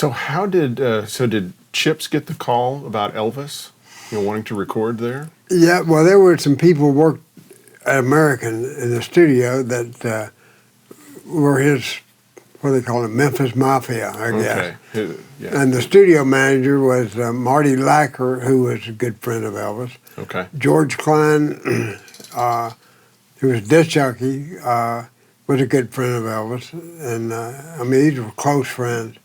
So how did did Chips get the call about Elvis, wanting to record there? Yeah, well, there were some people worked at American in the studio that were his, what do they call it, Memphis Mafia, I guess. Okay. Yeah. And the studio manager was Marty Lacker, who was a good friend of Elvis. Okay. George Klein, who was disc jockey, was a good friend of Elvis. And I mean, these were close friends.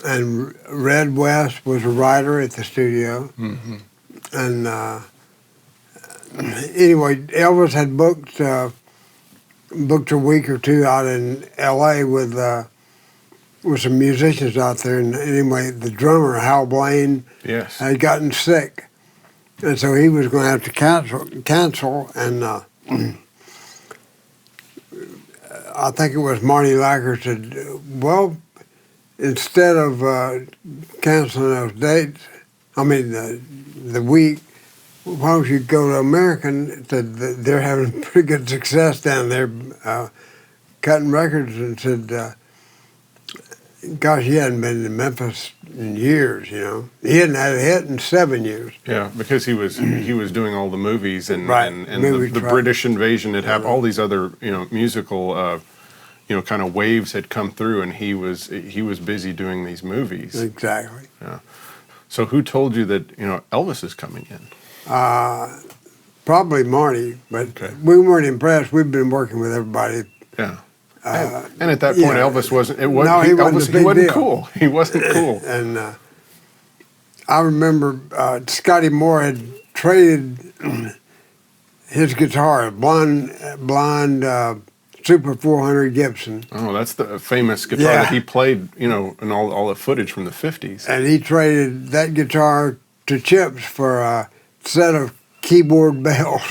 And Red West was a writer at the studio. Mm-hmm. And anyway, Elvis had booked a week or two out in L.A. with some musicians out there. And anyway, the drummer, Hal Blaine, Yes. had gotten sick. And so he was going to have to cancel. And I think it was Marty Lacker said, well, instead of canceling those dates, the week, why don't you go to American? Said they're having pretty good success down there cutting records, and said, gosh, he hadn't been to Memphis in years, He hadn't had a hit in 7 years. Yeah, because he was doing all the movies and Right. and the British invasion had happened. All these other musical kind of waves had come through, and he was busy doing these movies. Exactly. Yeah. So who told you that Elvis is coming in? Probably Marty, but Okay. we weren't impressed. We've been working with everybody. Yeah. And at that point, Elvis wasn't. It wasn't. No, he wasn't a big he wasn't deal. cool. He wasn't cool. And I remember Scotty Moore had traded his guitar, a blonde Super 400 Gibson. Oh, that's the famous guitar that he played, and all the footage from the 50s. And he traded that guitar to Chips for a set of keyboard bells.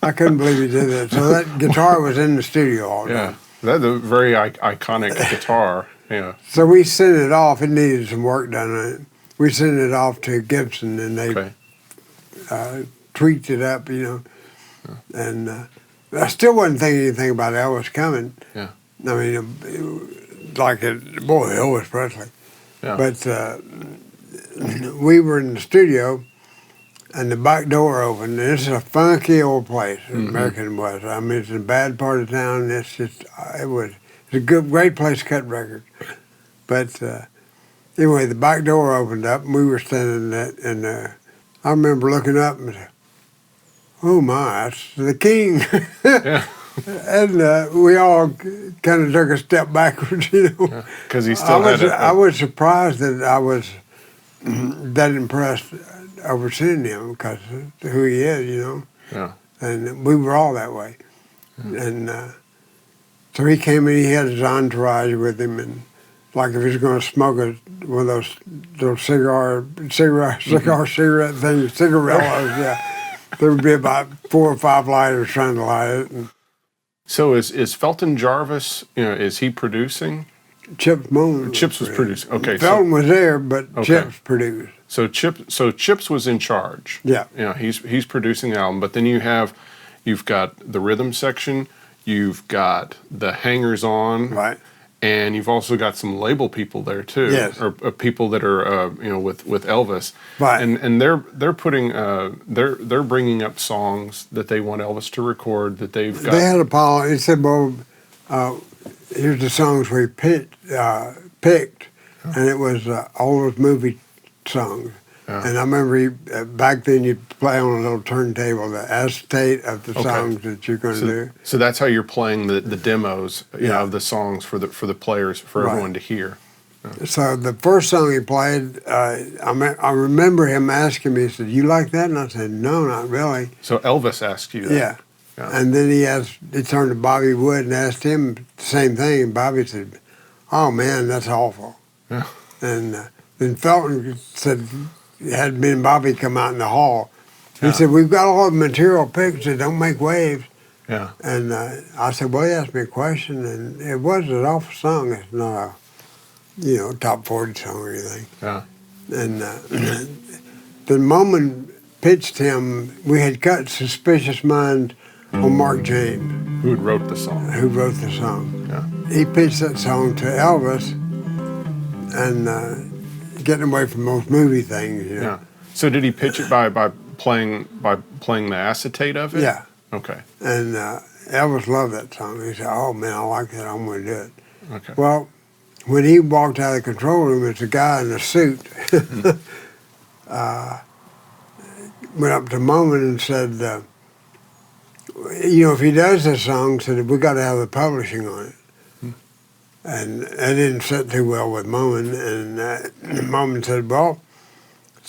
I couldn't believe he did that. So that guitar was in the studio all day. Yeah, that's a very iconic guitar. Yeah. So we sent it off. It needed some work done on it. We sent it off to Gibson, and they tweaked it up, And I still wasn't thinking anything about Elvis coming. Yeah. I mean, Elvis Presley. Yeah. But we were in the studio, and the back door opened. And this is a funky old place, American was. I mean, it's in a bad part of town. It's a great place to cut records. But anyway, the back door opened up, and we were standing there, and I remember looking up and said, oh my, that's the king. Yeah. And we all kind of took a step backwards, Because he still I was surprised that I was that impressed overseeing him because of who he is, Yeah. And we were all that way. Yeah. And so he came in, he had his entourage with him, and like if he was going to smoke one of those little cigarette things, cigarillos, yeah. There would be about 4 or 5 lighters trying to light it. And So is Felton Jarvis, is he producing? Chips Moon. Chips was producing. Okay. Felton was there, but Chips produced. So Chips was in charge. Yeah. He's producing the album, but then you've got the rhythm section, you've got the hangers on, right, and you've also got some label people there too. Yes. Or people that are with Elvis. Right. And they're putting they're bringing up songs that they want Elvis to record that they've got. They had a policy. He said, well, here's the songs we picked, and it was all those movie songs. Yeah. And I remember back then you'd play on a little turntable the acetate of the songs that you're going to do. So that's how you're playing the demos, of the songs for the players, for everyone to hear. Yeah. So the first song he played, I remember him asking me, he said, you like that? And I said, no, not really. So Elvis asked you that? Yeah. And then he turned to Bobby Wood and asked him the same thing. And Bobby said, oh man, that's awful. Yeah. And then Felton said, had me and Bobby come out in the hall. He said, we've got all the material picked that don't make waves. Yeah. And I said, well, he asked me a question, and it was an awful song. It's not a top 40 song or anything. Yeah. And the moment pitched him, we had cut Suspicious Minds on Mark James. Who wrote the song. Who wrote the song. Yeah. He pitched that song to Elvis, and getting away from those movie things. You know? Yeah. So did he pitch it by playing the acetate of it? Yeah. Okay. And Elvis loved that song. He said, "Oh man, I like that. I'm going to do it." Okay. Well, when he walked out of the control room, it's a guy in a suit. Went up to Moman and said, "You know, if he does this song, said we got to have the publishing on it." And it didn't sit too well with Moman. And Moman said, "Well,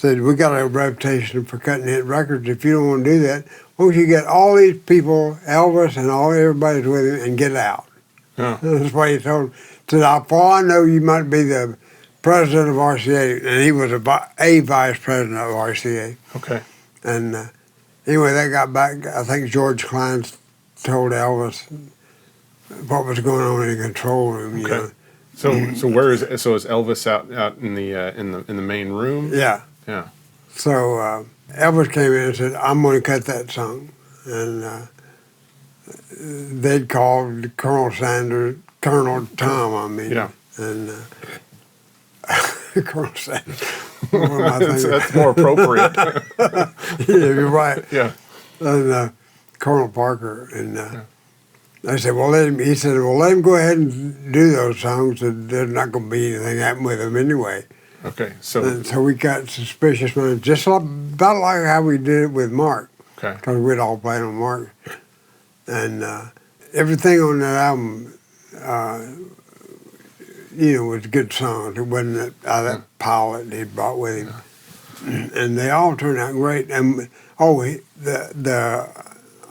we got a reputation for cutting hit records. If you don't want to do that, why don't you get all these people, Elvis and everybody's with him, and get out?" Yeah. That's what he told him. Said, "For all I know, you might be the president of RCA," and he was a vice president of RCA. Okay. And anyway, that got back. I think George Klein told Elvis what was going on in the control room. You know? So is Elvis out in the main room? Yeah. Yeah. So Elvis came in and said, "I'm going to cut that song," and they'd called Colonel Tom. I mean, Yeah. and Colonel Sanders. What am I thinking? That's more appropriate. Yeah, you're right. Yeah. And Colonel Parker, and I said, "Well, he said, "Well, let him go ahead and do those songs. And there's not going to be anything happen with them anyway." Okay. So. And so we got Suspicious Minds, just about like how we did it with Mark, Okay. because we'd all played on Mark, and everything on that album, was good songs. It wasn't out of that pile that he brought with him, and they all turned out great. And the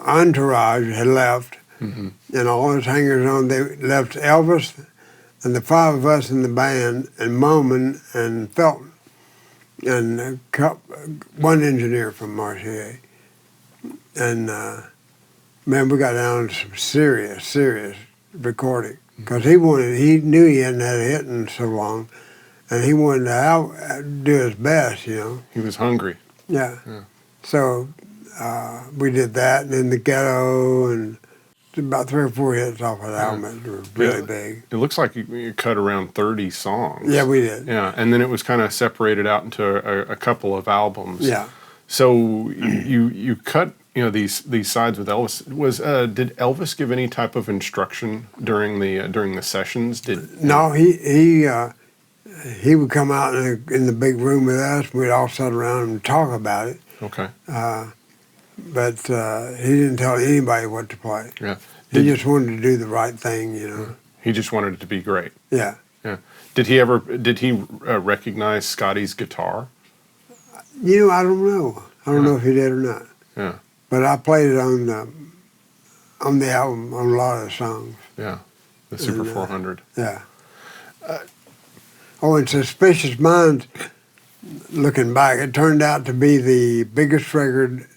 entourage had left, and all his hangers-on. They left Elvis and the five of us in the band, and Moman and Felton, and one engineer from RCA. And man, we got down to some serious recording, because he knew he hadn't had a hit in so long, and he wanted to do his best, you know. He was hungry. Yeah. So we did that, and then The Ghetto, and about 3 or 4 hits off of the album that were really big. It looks like you cut around 30 songs. Yeah, we did. Yeah, and then it was kind of separated out into a couple of albums. Yeah. So you cut these sides with Elvis. Did Elvis give any type of instruction during the sessions? No, he would come out in the big room with us. We'd all sit around and talk about it. Okay. But he didn't tell anybody what to play. Yeah. He just wanted to do the right thing, you know. He just wanted it to be great. Yeah. Yeah. Did he recognize Scotty's guitar? I don't know. I don't know if he did or not. Yeah. But I played it on the album on a lot of the songs. Yeah. The Super 400. Yeah. And Suspicious Minds, looking back, it turned out to be the biggest record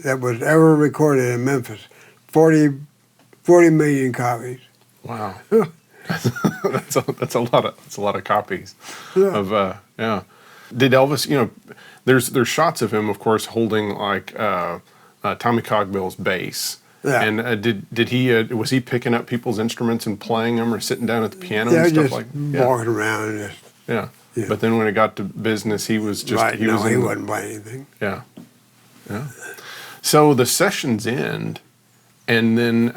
that was ever recorded in Memphis. 40 million copies. Wow. that's a lot of copies. Yeah. Of Did Elvis, there's shots of him, of course, holding like Tommy Cogbill's bass. Yeah. And did he was he picking up people's instruments and playing them, or sitting down at the piano and stuff just walking around and just. Yeah. Yeah. But then when it got to business, he was just Right, he wasn't playing anything. Yeah. Yeah. So the sessions end, and then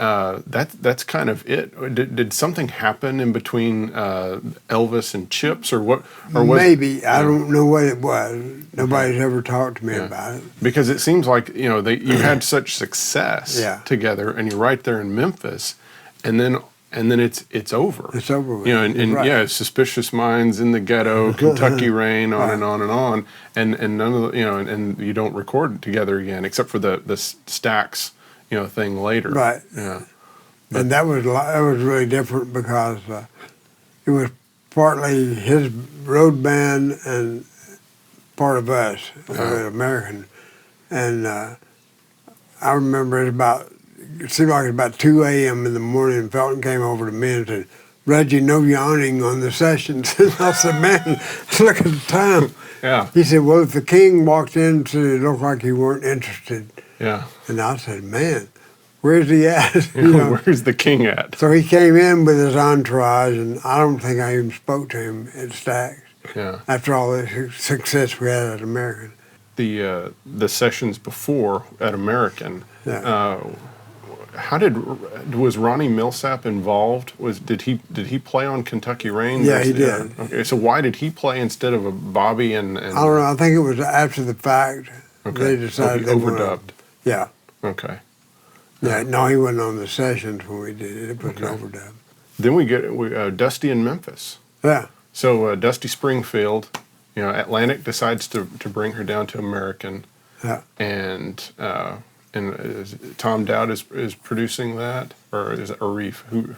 that's kind of it. Did something happen in between Elvis and Chips, or what? Or was maybe I don't know what it was. Nobody's ever talked to me about it. Because it seems like you had such success together, and you're right there in Memphis, and then it's over. It's over with. And right. Suspicious Minds, In the Ghetto, Kentucky Rain, on and on and on, and none of the, and you don't record together again, except for the Stax, thing later. Right. Yeah. And that was really different because it was partly his road band and part of us, American. And I remember it seemed like it was about 2 a.m. in the morning, and Felton came over to me and said, "Reggie, no yawning on the sessions." And I said, "Man, look at the time." Yeah. He said, "Well, if the king walked in, it looked like you weren't interested." Yeah. And I said, "Man, where's he at?" Where's the king at? So he came in with his entourage, and I don't think I even spoke to him at Stax. Yeah. After all the success we had at American. The sessions before at American. Yeah. How was Ronnie Millsap involved? Did he play on Kentucky Rain? Yeah, he did. Okay, so why did he play instead of a Bobby and? I don't know. I think it was after the fact. Okay. They decided he overdubbed. Yeah. Okay. Yeah. No, he wasn't on the sessions when we did it. It was an overdub. Then we get Dusty in Memphis. Yeah. So Dusty Springfield, Atlantic decides to bring her down to American. Yeah. And Tom Dowd is producing that, or is it Arif? Who?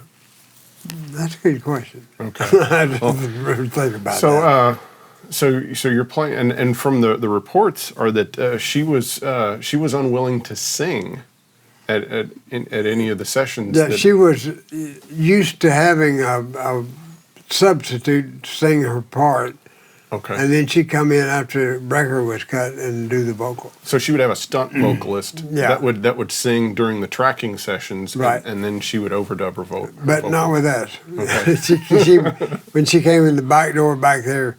That's a good question. Okay. I didn't really think about that. So you're playing, and from the reports are that she was unwilling to sing at any of the sessions. Yeah, she was used to having a substitute sing her part. Okay. And then she'd come in after the record was cut and do the vocal. So she would have a stunt vocalist Yeah. that would sing during the tracking sessions, Right. and then she would overdub her vocal. But not with us. Okay. she when she came in the back door back there,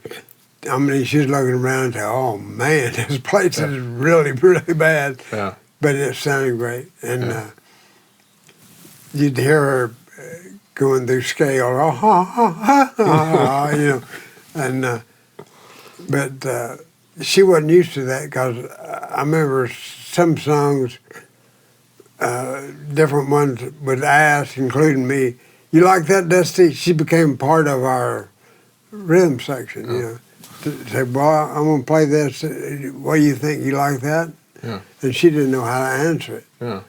I mean, she was looking around and said, "Oh man, this place is really, really bad." Yeah. But it sounded great, and you'd hear her going through scale, and. But she wasn't used to that because I remember some songs, different ones would ask, including me, "You like that, Dusty?" She became part of our rhythm section, To say, "Well, I'm going to play this. What do you think? You like that?" Yeah. And she didn't know how to answer it. Yeah.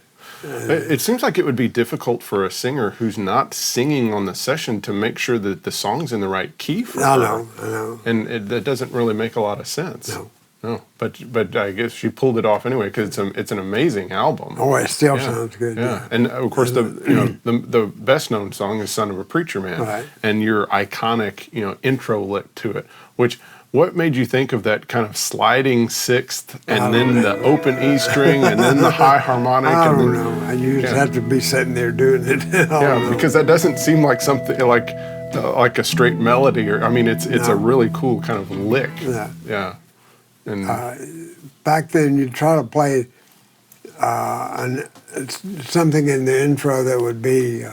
It seems like it would be difficult for a singer who's not singing on the session to make sure that the song's in the right key for her. I know. And that doesn't really make a lot of sense. No. But I guess she pulled it off anyway because it's an amazing album. Oh, it still sounds good. Yeah. And of course the best known song is "Son of a Preacher Man," Right. and your iconic intro lick to it. What made you think of that kind of sliding sixth, and then the open E string, and then the high harmonic? I and don't then, know. I used to have to be sitting there doing it. because that doesn't seem like something like a straight melody, or it's a really cool kind of lick. Yeah. Yeah. And Back then, you'd try to play something in the intro that would be,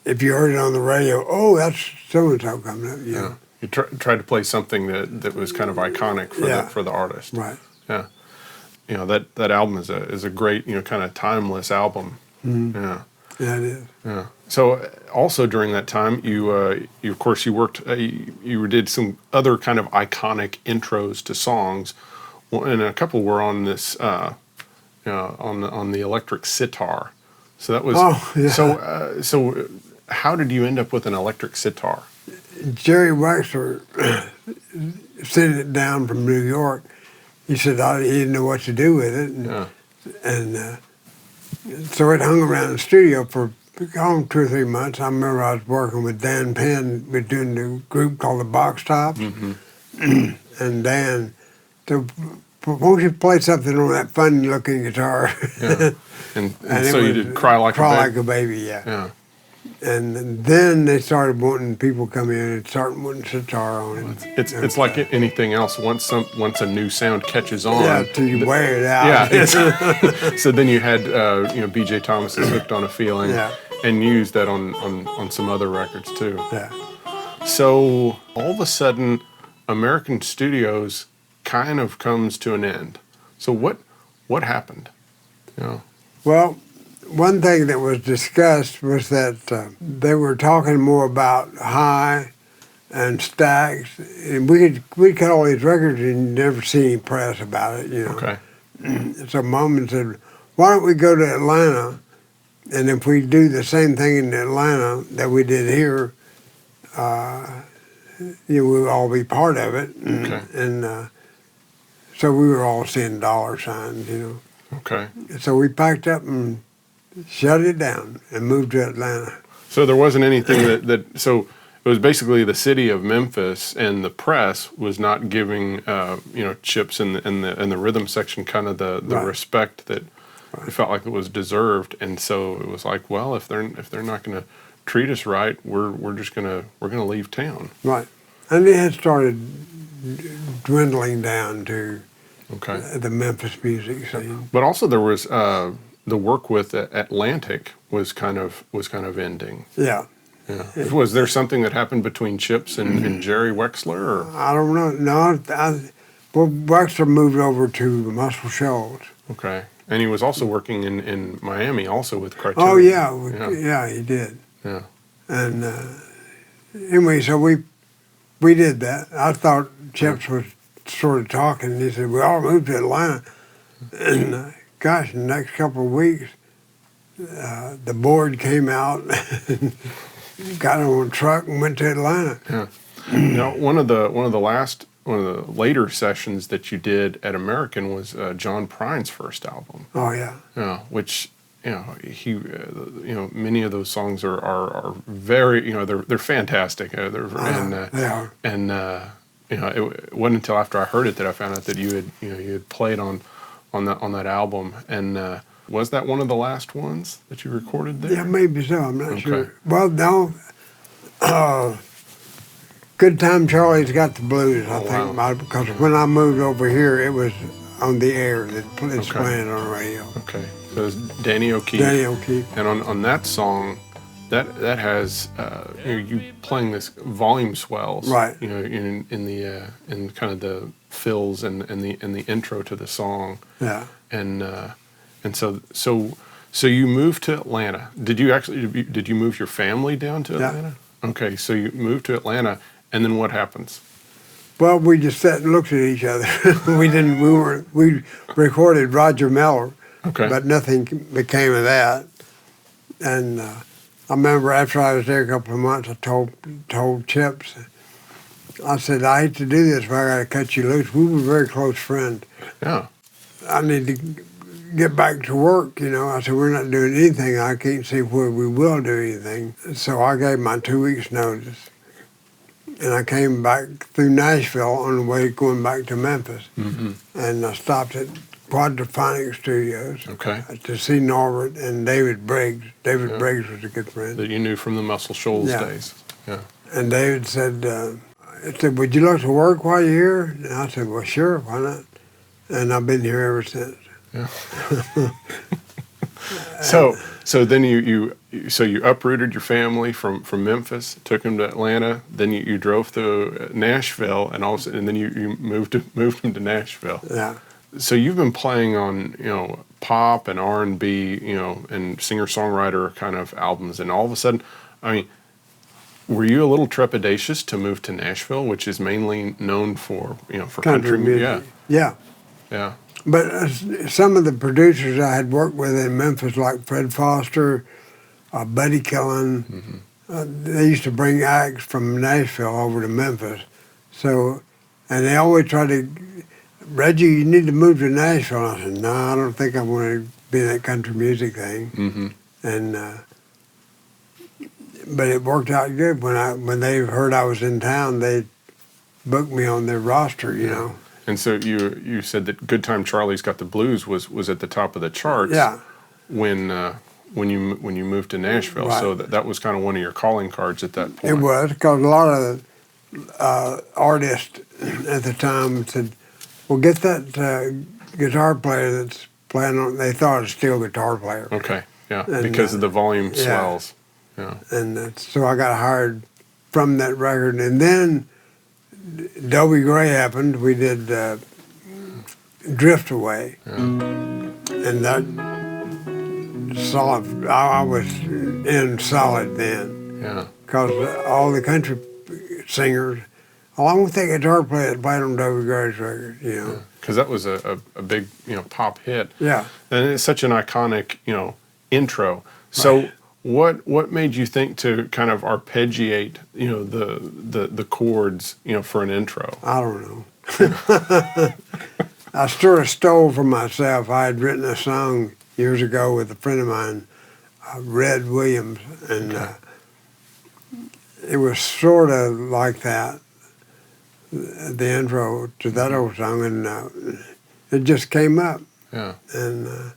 if you heard it on the radio, "Oh, that's so-and-so coming up." Yeah. You tried to play something that was kind of iconic for the artist. Right. Yeah. That album is a great kind of timeless album. Mm-hmm. Yeah. Yeah, it is. Yeah. So also during that time, you of course you worked you did some other kind of iconic intros to songs, and a couple were on this on the electric sitar. So that was so how did you end up with an electric sitar? Jerry Wexler sent it down from New York. He said he didn't know what to do with it, and so it hung around the studio for 2 or 3 months. I remember I was working with Dan Penn. We're doing a group called the Box Tops, and Dan said, "Won't you play something on that funny-looking guitar?" Yeah. And so you did Cry Like a Baby, yeah. Yeah. And then they started wanting people to come in and start wanting sitar on it. It's like anything else. Once a new sound catches on, till you wear it out. Yeah. So then you had B.J. Thomas's "Hooked on a Feeling," and used that on some other records too. Yeah. So all of a sudden, American Studios kind of comes to an end. So what happened? Well, one thing that was discussed was that they were talking more about high and stacks, and we'd cut all these records and never see any press about it. Okay. So Mom said, "Why don't we go to Atlanta, and if we do the same thing in Atlanta that we did here, we'll all be part of it." And so we were all seeing dollar signs, Okay. So we packed up and shut it down and moved to Atlanta. So there wasn't anything so it was basically the city of Memphis and the press was not giving Chips in the rhythm section kind of the respect that it felt like it was deserved, and so it was like, well, if they're not going to treat us right, we're gonna leave town. Right. And it had started dwindling down to Okay. the Memphis music scene. But also there was the work with Atlantic was kind of ending. Yeah. Yeah. Was there something that happened between Chips and Jerry Wexler? Or? I don't know. No, well, Wexler moved over to Muscle Shoals. Okay. And he was also working in Miami also with Criterion. Oh, yeah, he did. Yeah. And anyway, so we did that. I thought Chips was sort of talking. He said, we all moved to Atlanta. And gosh, in the next couple of weeks, the board came out and got on a truck and went to Atlanta. Yeah. Now, one of the later sessions that you did at American was John Prine's first album. Oh, yeah. Yeah, which many of those songs are very they're fantastic. They are. And it wasn't until after I heard it that I found out that you had played on that album. And was that one of the last ones that you recorded there? Yeah, maybe so. I'm not sure. Well, no. Good Time Charlie's Got the Blues, I think, wow. because when I moved over here, it was on the air. It's playing on the radio. Okay, so it's Danny O'Keefe. Danny O'Keefe. And on that song, that has you playing this volume swells, right? In kind of the fills and the intro to the song. Yeah. And so you moved to Atlanta. Did you move your family down to Atlanta? Yeah. Okay, so you moved to Atlanta, and then what happens? Well, we just sat and looked at each other. We recorded Roger Miller, but nothing became of that. And I remember after I was there a couple of months, I told Chips, I said, I hate to do this, but I got to cut you loose. We were very close friends. Yeah. I need to get back to work, I said, we're not doing anything. I can't see where we will do anything. So I gave my 2 weeks notice. And I came back through Nashville on the way going back to Memphis. Mm-hmm. And I stopped at Quadraphonic Studios to see Norbert and David Briggs. David Briggs was a good friend. That you knew from the Muscle Shoals days. Yeah. And David said, would you like to work while you're here? And I said, well, sure, why not? And I've been here ever since. Yeah. So then you uprooted your family from Memphis, took them to Atlanta. Then you drove to Nashville, and then you moved them to Nashville. Yeah. So you've been playing on pop and R&B and singer-songwriter kind of albums, and all of a sudden, I mean, were you a little trepidatious to move to Nashville, which is mainly known for for country music? Yeah. Yeah. But some of the producers I had worked with in Memphis, like Fred Foster, Buddy Killen, they used to bring acts from Nashville over to Memphis. So, and they always tried to, Reggie, you need to move to Nashville. I said, no, I don't think I want to be in that country music thing. Mm-hmm. And but it worked out good. When they heard I was in town, they booked me on their roster, And so you said that Good Time Charlie's Got the Blues was at the top of the charts. Yeah. When you moved to Nashville, Right. so that was kind of one of your calling cards at that point. It was, because a lot of artists at the time said, well, get that guitar player that's playing on, they thought it was a steel guitar player. Okay, yeah, And, because of the volume swells. Yeah. And so I got hired from that record. And then Dobie Gray happened. We did Drift Away. Yeah. And that solid, I was in solid then. Yeah. Because all the country singers, along with the guitar player that played on Dobie Gray's record, Because that was a big pop hit. Yeah. And it's such an iconic intro. So. Right. What made you think to kind of arpeggiate the chords for an intro? I don't know. I sort of stole from myself. I had written a song years ago with a friend of mine, Red Williams, and it was sort of like that, the intro to that old song, and it just came up. Yeah. And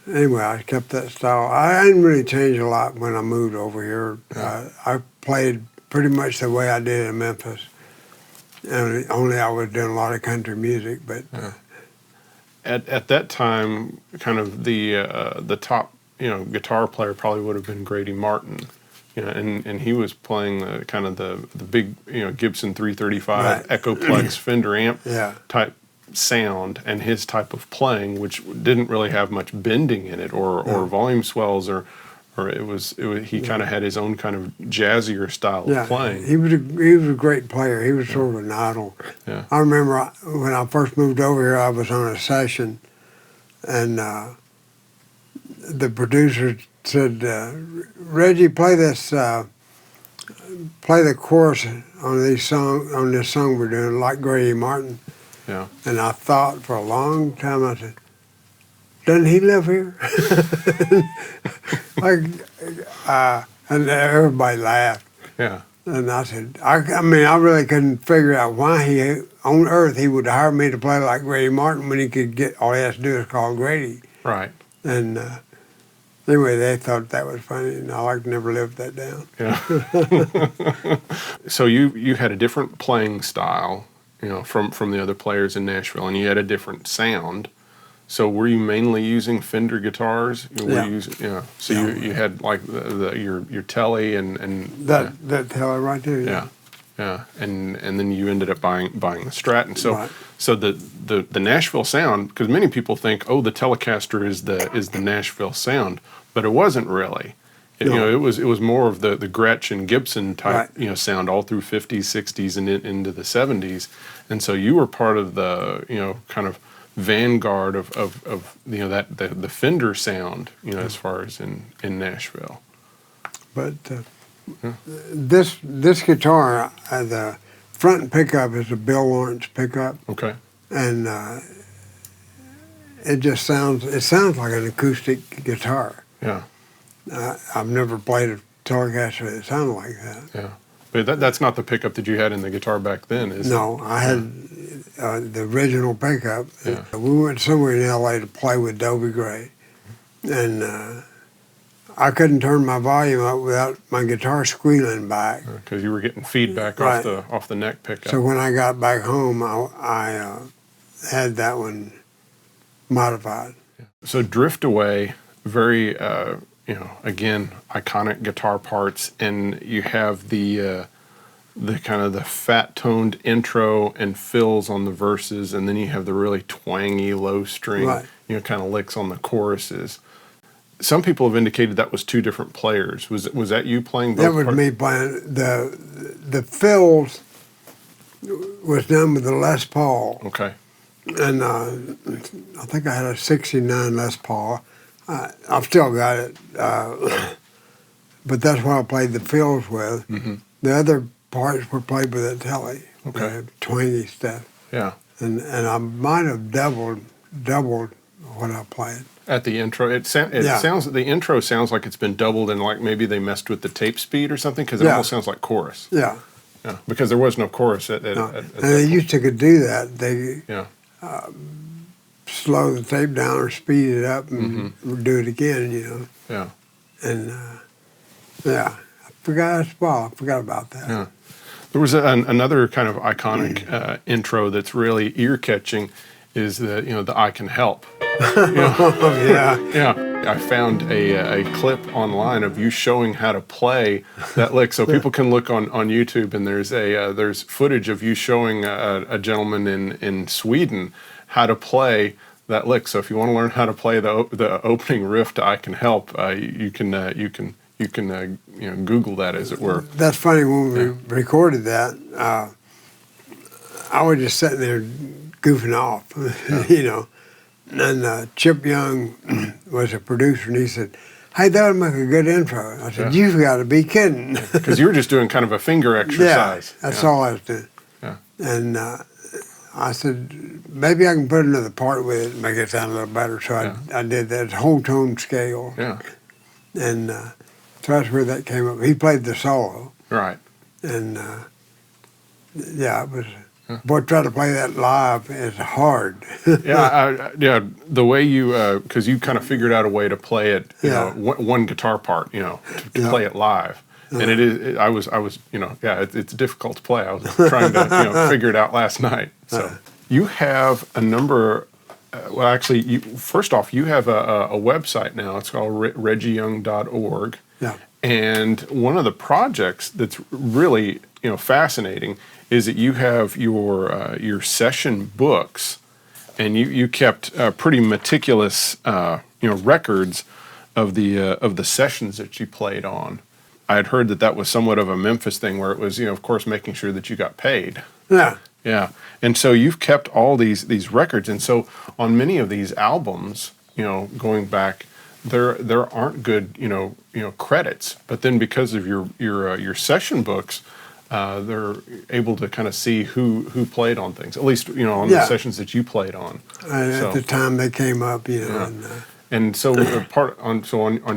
anyway, I kept that style. I didn't really change a lot when I moved over here. I played pretty much the way I did in Memphis. And only I was doing a lot of country music, but At that time, kind of the top guitar player probably would have been Grady Martin, and he was playing kind of the big Gibson 335 Right. Echoplex Fender amp Yeah. type sound, and his type of playing, which didn't really have much bending in it or volume swells or it was he kind of had his own kind of jazzier style of playing. He was a great player. He was sort of an idol. Yeah. I remember when I first moved over here, I was on a session, and the producer said, "Reggie, play this, play the chorus on this song we're doing, like Grady Martin." Yeah. And I thought for a long time. I said, "Doesn't he live here?" And everybody laughed. Yeah. And I said, I mean, I really couldn't figure out why on earth he would hire me to play like Grady Martin when he could get, all he has to do is call Grady. Right. And anyway, they thought that was funny, and I never lived that down. Yeah. So you had a different playing style, from the other players in Nashville, and you had a different sound. So were you mainly using Fender guitars? So you had like your Telly and that Telly right there. Yeah. And then you ended up buying the Stratton. So Right. so the Nashville sound, because many people think, oh, the Telecaster is the Nashville sound, but it wasn't really. It was more of the Gretsch and Gibson type sound all through 50s, 60s, and into the 70s. And so you were part of the kind of vanguard of that the Fender sound, as far as in Nashville. But this guitar, the front pickup is a Bill Lawrence pickup. Okay. And it sounds like an acoustic guitar. Yeah. I've never played a Telecaster that sounded like that. Yeah. But that's not the pickup that you had in the guitar back then, is it? No, I had the original pickup. Yeah. We went somewhere in L.A. to play with Dobie Gray, and I couldn't turn my volume up without my guitar squealing back. Because you were getting feedback Right. off the neck pickup. So when I got back home, I had that one modified. So Drift Away, very again, iconic guitar parts, and you have the kind of the fat toned intro and fills on the verses, and then you have the really twangy low string, Right. kind of licks on the choruses. Some people have indicated that was two different players. Was that you playing both? That was me playing. The fills was done with the Les Paul. Okay. And I think I had a 69 Les Paul. I've still got it. But that's what I played the fills with. Mm-hmm. The other parts were played with a Telly. Okay. Twangy stuff. Yeah. And I might have doubled what I played. At the intro, sounds the intro sounds like it's been doubled, and like maybe they messed with the tape speed or something, because it almost sounds like chorus. Yeah. Yeah. Because there was no chorus at No. at And that they point. used to could do that. They Yeah. slow the tape down or speed it up and do it again, Yeah. And I forgot about that. Yeah. There was another kind of iconic intro that's really ear catching, is the I Can Help. Yeah. Yeah, I found a clip online of you showing how to play that lick, so people can look on YouTube, and there's footage of you showing a gentleman in Sweden how to play that lick. So if you want to learn how to play the opening riff to I Can Help, you can Google that, as it were. That's funny. When we recorded that, I was just sitting there goofing off, And Chip Young was a producer, and he said, "Hey, that would make a good intro." I said, "You've got to be kidding!" Because you were just doing kind of a finger exercise. That's all I was doing. Yeah. And I said, maybe I can put another part with it and make it sound a little better. So I did that whole tone scale. Yeah. And so that's where that came up. He played the solo. Right. And it was. Boy, trying to play that live is hard. The way you, because you kind of figured out a way to play it, one guitar part, to play it live. And I was, it's difficult to play. I was trying to, figure it out last night. So you have a number. Well, actually, first off, you have a website now. It's called reggieyoung.org. Yeah. And one of the projects that's really, fascinating is that you have your session books, and you kept pretty meticulous, records of the sessions that you played on. I had heard that was somewhat of a Memphis thing, where it was, of course, making sure that you got paid. Yeah. Yeah, and so you've kept all these records, and so on many of these albums, going back, there aren't good, credits, but then because of your session books, they're able to kind of see who played on things, at least on the sessions that you played on. At the time they came up, Yeah. And so on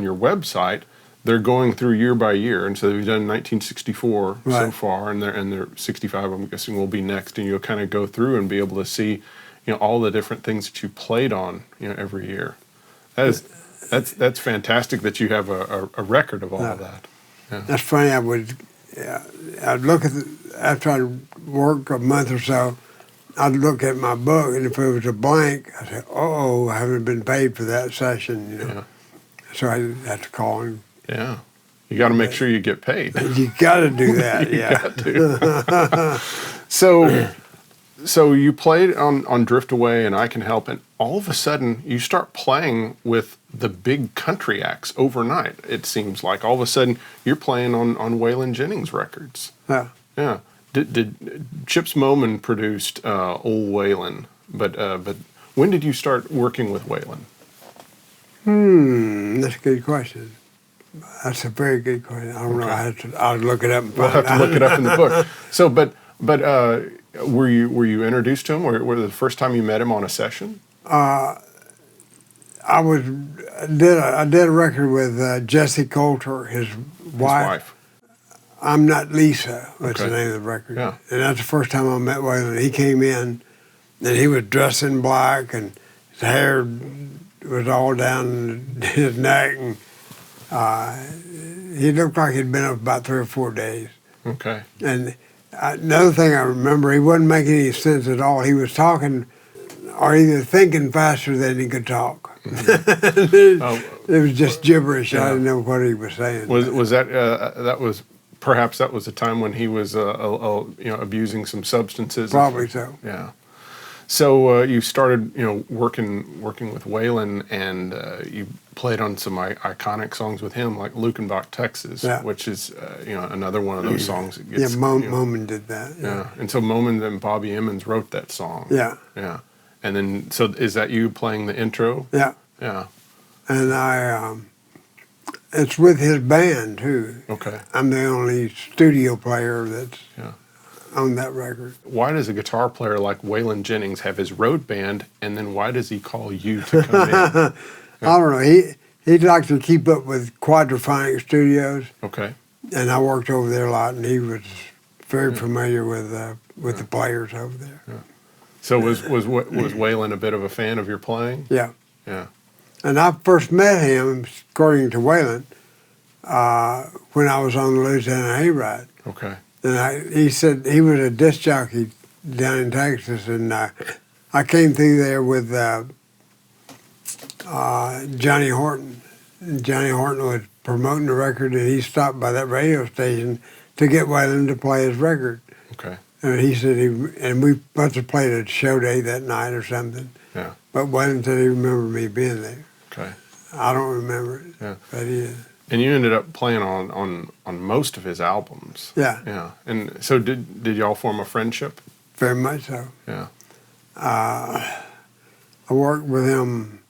your website, they're going through year by year, and so we've done 1964 so far, and they're 65. I'm guessing will be next, and you'll kind of go through and be able to see, all the different things that you played on, every year. That's fantastic that you have a record of all of that. Yeah. That's funny. I'd look at after I'd work a month or so, I'd look at my book, and if it was a blank, I'd say, I haven't been paid for that session, Yeah. So I had to call him. Yeah, you got to make sure you get paid. You got to do that, You got to. So you played on Drift Away and I Can Help, and all of a sudden you start playing with the big country acts overnight. It seems like all of a sudden you're playing on Waylon Jennings records. Yeah. Yeah. Did Chips Moman produced Old Waylon, but when did you start working with Waylon? That's a good question. That's a very good question. I don't know. I'll look it up and We'll have to look it up in the book. So, but were you introduced to him? Were the first time you met him on a session? I did a record with Jesse Coulter, his wife. I'm Not Lisa was the name of the record. Yeah. And that's the first time I met Waylon. He came in, and he was dressed in black, and his hair was all down his neck, and he looked like he'd been up about 3 or 4 days. Okay. And another thing I remember, he wasn't making any sense at all. He was talking, or either thinking faster than he could talk. Mm-hmm. It was just gibberish. Yeah. I didn't know what he was saying. Was that was perhaps that was a time when he was abusing some substances? Probably so. Yeah. So you started working with Waylon, and you played on some iconic songs with him, like Lukenbach, Texas, which is another one of those songs that gets. Moman did that. Yeah, and so Moman and Bobby Emmons wrote that song. Yeah. Yeah. And then, so is that you playing the intro? Yeah. Yeah. And it's with his band too. Okay. I'm the only studio player that's on that record. Why does a guitar player like Waylon Jennings have his road band, and then why does he call you to come in? I don't know. He'd like to keep up with Quadraphonic Studios. Okay. And I worked over there a lot, and he was very familiar with the players over there. Yeah. So was Waylon a bit of a fan of your playing? Yeah. Yeah. And I first met him, according to Waylon, when I was on the Louisiana Hayride. Okay. And he said he was a disc jockey down in Texas, and I came through there with Johnny Horton. And Johnny Horton was promoting the record, and he stopped by that radio station to get Waylon to play his record. Okay. And he said and we must have played at show day that night or something. Yeah. But Waylon said he remembered me being there. Okay. I don't remember it. Yeah. But he did. And you ended up playing on most of his albums. Yeah. Yeah. And so did y'all form a friendship? Very much so. Yeah. I worked with him.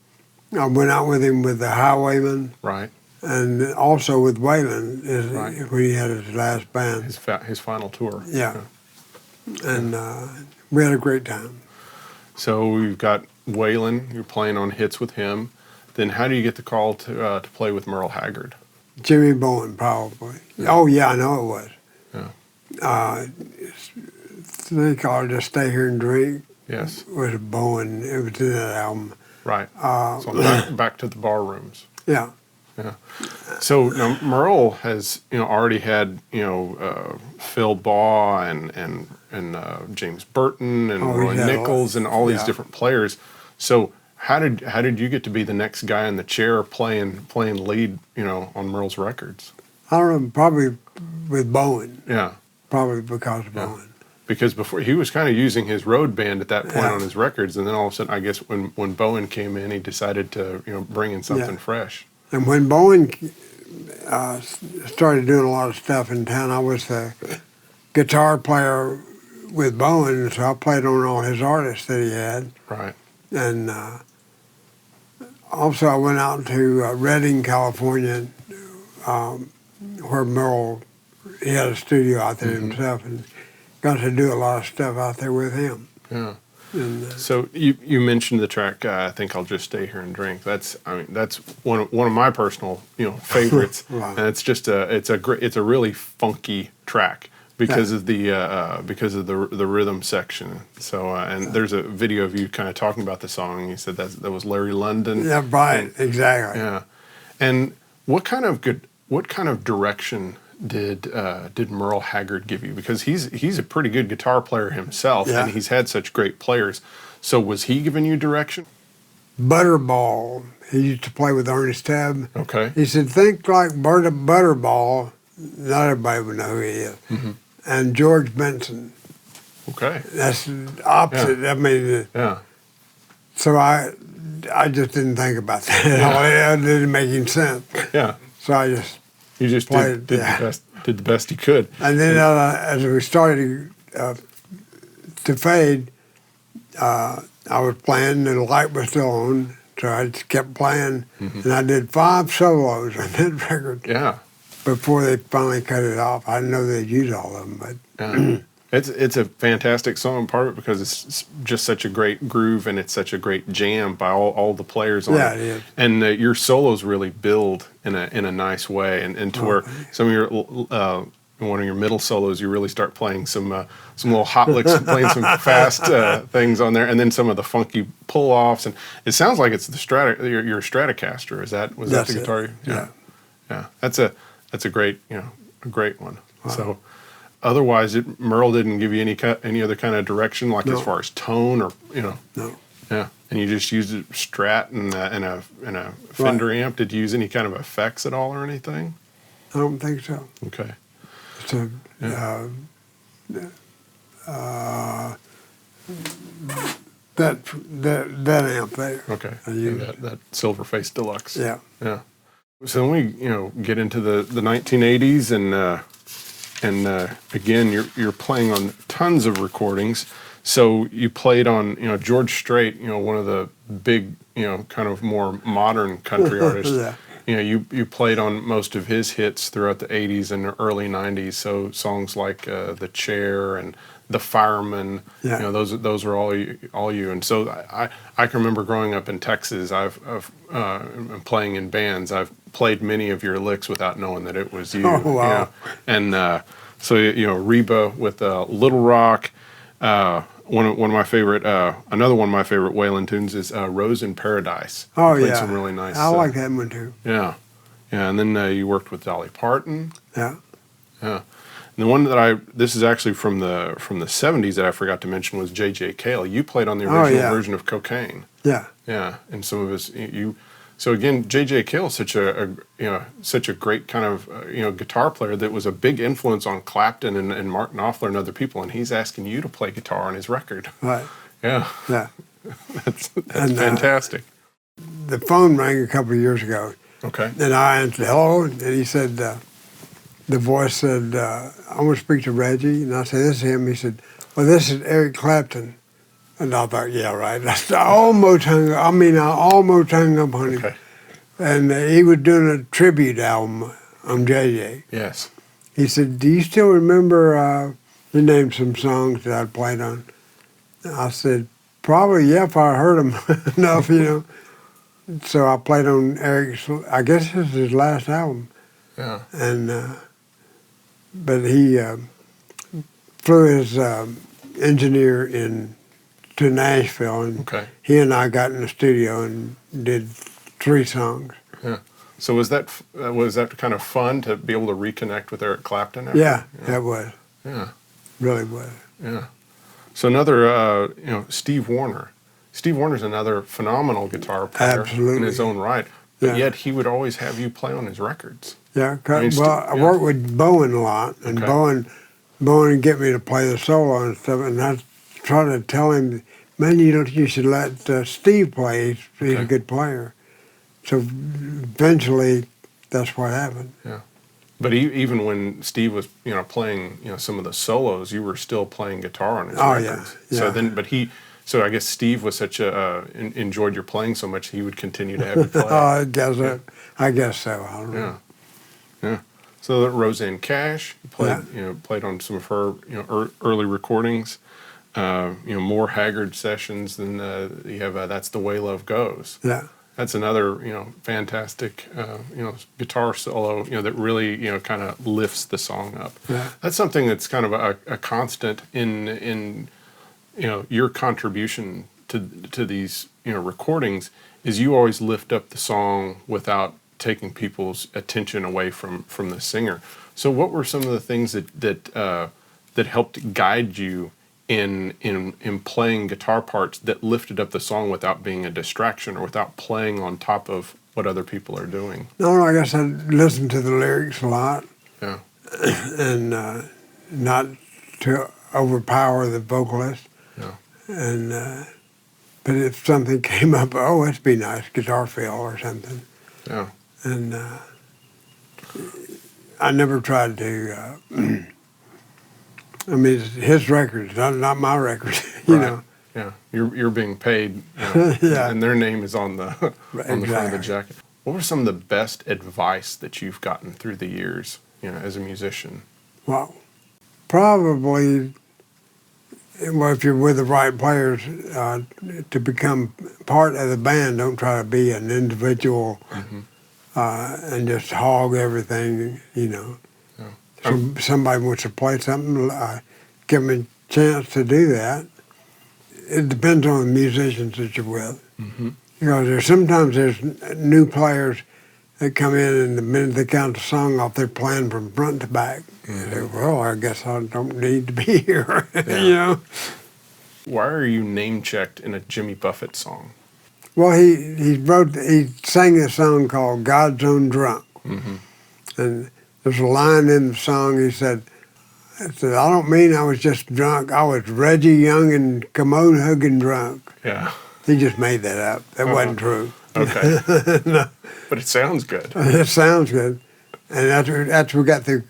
I went out with him with the Highwaymen. Right. And also with Waylon when he had his last band. His final tour. Yeah. And we had a great time. So we've got Waylon. You're playing on hits with him. Then how do you get the call to play with Merle Haggard? Jimmy Bowen, probably. Yeah. Oh, yeah, I know it was. Yeah. They called Just Stay Here and Drink. Yes. Was Bowen. It was in that album. Right. So back to the bar rooms. Yeah. Yeah. So now Merle has already had Phil Baugh and James Burton and Roy Nichols and all these different players. So how did you get to be the next guy in the chair playing lead on Merle's records? I don't know, probably with Bowen. Yeah. Probably because of Bowen. Because before he was kind of using his road band at that point on his records, and then all of a sudden, I guess when Bowen came in, he decided to bring in something fresh. And when Bowen started doing a lot of stuff in town, I was the guitar player with Bowen, so I played on all his artists that he had. Right. And also I went out to Redding, California, where Merle, he had a studio out there himself, and got to do a lot of stuff out there with him. Yeah. And, so you mentioned the track. I think I'll just stay here and drink. That's one of my personal favorites. Wow. And it's just it's a really funky track because of the rhythm section. So and there's a video of you kind of talking about the song. And you said that was Larry London. Yeah, right, exactly. Yeah. And what kind of direction did Merle Haggard give you? Because he's a pretty good guitar player himself, and he's had such great players. So was he giving you direction? Butterball. He used to play with Ernest Tubb. Okay. He said, think like Butterball. Not everybody would know who he is. Mm-hmm. And George Benson. Okay. That's the opposite. Yeah. I mean, so I just didn't think about that at all. It didn't make any sense. Yeah. So I just You just played, did the best you could. And then as we started to fade, I was playing, and the light was still on, so I just kept playing, and I did 5 solos on that record. Yeah. Before they finally cut it off. I didn't know they'd use all of them, but it's a fantastic song, part of it because it's just such a great groove and it's such a great jam by all the players on it. Yeah, it is. And your solos really build in a nice way, and to where some of your one of your middle solos, you really start playing some little hot licks, playing some fast things on there, and then some of the funky pull offs. And it sounds like it's the your Stratocaster. Was that the guitar? Yeah. That's a great a great one. Wow. So otherwise, Merle didn't give you any other kind of direction, like as far as tone or No. Yeah, and you just used a Strat and a Fender amp. Did you use any kind of effects at all or anything? I don't think so. Okay. So, that amp there. Okay. That Silverface Deluxe. Yeah. Yeah. So then we get into the 1980s and again you're playing on tons of recordings. So you played on George Strait, one of the big kind of more modern country artists. You played on most of his hits throughout the 80s and the early 90s. So songs like The Chair and The Fireman, those are all you. And so I can remember growing up in Texas. I've playing in bands. I've played many of your licks without knowing that it was you. Oh, wow. And so Reba with Little Rock. One of my favorite, another one of my favorite Waylon tunes is Rose in Paradise. Oh, played some really nice. I like that one too. Yeah. And then you worked with Dolly Parton. Yeah. And the one that this is actually from the 70s that I forgot to mention was J.J. Cale. You played on the original version of Cocaine. Yeah. Yeah, and some of his So again, J.J. Cale is such a great kind of guitar player that was a big influence on Clapton and Martin Knopfler and other people, and he's asking you to play guitar on his record. Right. Yeah. Yeah. That's fantastic. The phone rang a couple of years ago. Okay. And I answered, hello, and he said, the voice said, I want to speak to Reggie. And I said, this is him. He said, well, this is Eric Clapton. And I thought, yeah, right. I almost hung up on him. Okay. And he was doing a tribute album on JJ. Yes. He said, do you still remember, he named some songs that I'd played on. I said, probably, yeah, if I heard them enough, So I played on Eric's, I guess this is his last album. Yeah. And, but he flew his engineer to Nashville, and he and I got in the studio and did 3 songs. Yeah. So was that kind of fun to be able to reconnect with Eric Clapton? Yeah, that was. Yeah. Really was. Yeah. So another, Steve Wariner. Steve Warner's another phenomenal guitar player in his own right, but yet he would always have you play on his records. Yeah, I worked with Bowen a lot, and Bowen would get me to play the solo and stuff, and I tried to tell him, man, you should let Steve play. He's a good player. So eventually, that's what happened. Yeah. But even when Steve was, playing, some of the solos, you were still playing guitar on his records. Yeah. So I guess Steve was enjoyed your playing so much he would continue to have you play. I guess so. I don't know. Yeah. So Roseanne Cash, you played on some of her, early recordings. More Haggard sessions than you have. That's the way love goes. Yeah. That's another, fantastic, guitar solo, that really, kind of lifts the song up. Yeah. That's something that's kind of a constant in your contribution to these, recordings is you always lift up the song without taking people's attention away from the singer. So what were some of the things that helped guide you in playing guitar parts that lifted up the song without being a distraction or without playing on top of what other people are doing? No, I guess I listened to the lyrics a lot. Yeah. And not to overpower the vocalist. Yeah. And but if something came up, it'd be nice guitar fill or something. Yeah. And I never tried to. I mean, it's his records, not my records. You know. Yeah, you're being paid, and their name is on the on the front of the jacket. What were some of the best advice that you've gotten through the years, as a musician? Well, probably. Well, if you're with the right players, to become part of the band, don't try to be an individual and just hog everything. Yeah. So somebody wants to play something, give them a chance to do that. It depends on the musicians that you're with. Mm-hmm. Because sometimes there's new players that come in, and the minute they count the song off, they're playing from front to back. Mm-hmm. Well, I guess I don't need to be here, Why are you name-checked in a Jimmy Buffett song? Well, he sang a song called God's Own Drunk. Mm-hmm. And there's a line in the song, he said, I don't mean I was just drunk. I was Reggie Young and commode-hugging drunk. Yeah. He just made that up. That wasn't true. Okay. No. But it sounds good. It sounds good. And after we got through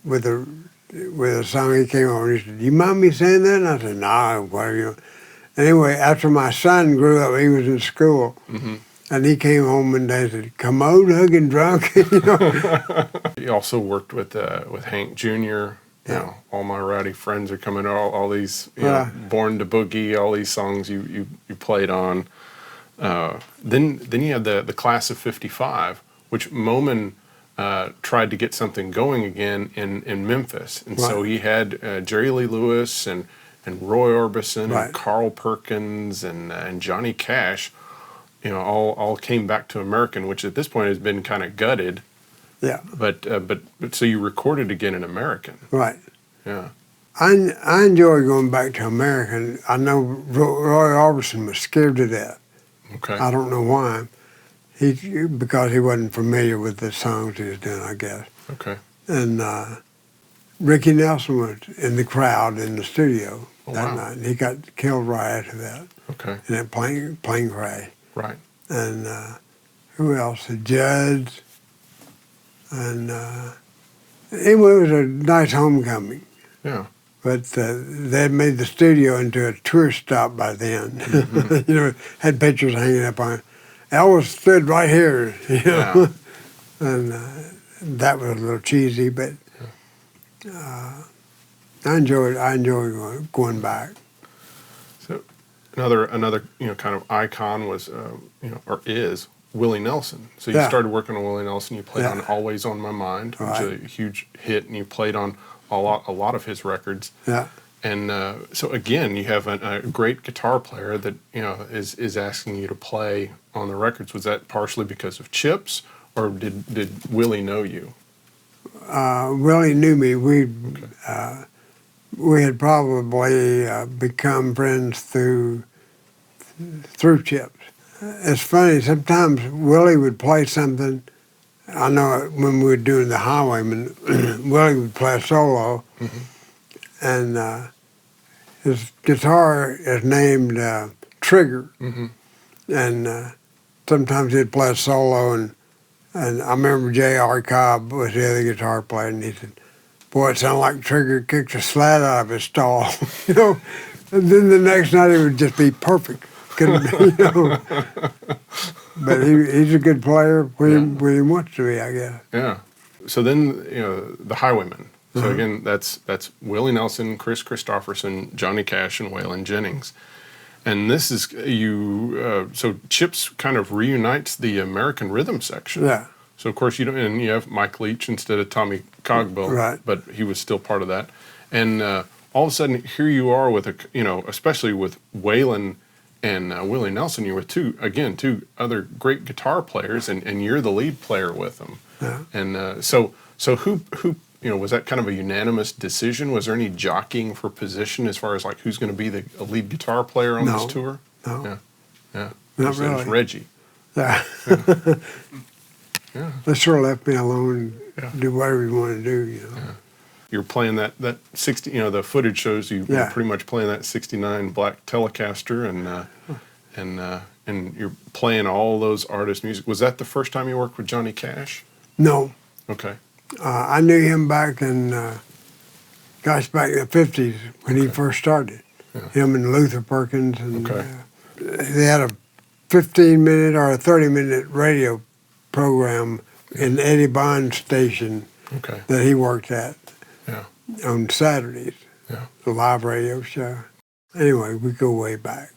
with the song, he came over and he said, "You mind me saying that?" And I said, "No, what are you?" Anyway, after my son grew up, he was in school. Mm-hmm. And he came home and they said, "Commode-hugging drunk." You also worked with Hank Jr., All My Rowdy Friends Are Coming, all these, Born to Boogie, all these songs you played on. Then you had the Class of '55, which Moman tried to get something going again in Memphis. And so he had Jerry Lee Lewis and Roy Orbison and Carl Perkins and Johnny Cash, all came back to American, which at this point has been kind of gutted. Yeah. But so you recorded again in American. Right. Yeah. I enjoy going back to American. I know Roy Orbison was scared to death. Okay. I don't know why. Because he wasn't familiar with the songs he was doing, I guess. Okay. And Ricky Nelson was in the crowd in the studio that night, and he got killed right after that. Okay. In that plane crash. Right. And who else? The Judds. And anyway, it was a nice homecoming. Yeah. But they had made the studio into a tourist stop by then. Mm-hmm. Had pictures hanging up on it. Elvis stood right here, Yeah. And that was a little cheesy, but I enjoyed going back. So another kind of icon was or is Willie Nelson. So you started working on Willie Nelson. You played on Always on My Mind, which is a huge hit, and you played on a lot of his records. Yeah. And so again, you have a great guitar player that is asking you to play on the records. Was that partially because of Chips, or did Willie know you? Willie knew me. We had probably become friends through Chips. It's funny, sometimes Willie would play something. I know when we were doing the Highwaymen, Willie would play a solo, and his guitar is named Trigger, and sometimes he'd play a solo, and I remember J.R. Cobb was the other guitar player, and he said, "Boy, it sounded like Trigger kicked a slat out of his stall," you know. And then the next night it would just be perfect. Couldn't be, you know. But he's a good player when he wants to be, I guess. Yeah. So then, the Highwaymen. So again, that's Willie Nelson, Chris Christopherson, Johnny Cash, and Waylon Jennings. And this is so Chips kind of reunites the American rhythm section. Yeah. So of course you have Mike Leach instead of Tommy Cogbill, Right. But he was still part of that. And all of a sudden here you are with especially with Waylon and Willie Nelson, you were two other great guitar players, and you're the lead player with them. Yeah. And so who was that kind of a unanimous decision? Was there any jockeying for position as far as like who's going to be the lead guitar player on this tour? No. Yeah. Not It was really. Reggie. Yeah. Yeah. They sort of left me alone, do whatever you want to do, you know. Yeah. You're playing that 60, the footage shows you you're pretty much playing that 69 black Telecaster, and you're playing all those artists' music. Was that the first time you worked with Johnny Cash? No. Okay. I knew him back in, back in the 50s when he first started. Yeah. Him and Luther Perkins. And Okay. they had a 15-minute or a 30-minute radio program in Eddie Bond's station that he worked at on Saturdays. Yeah. The live radio show. Anyway, we go way back.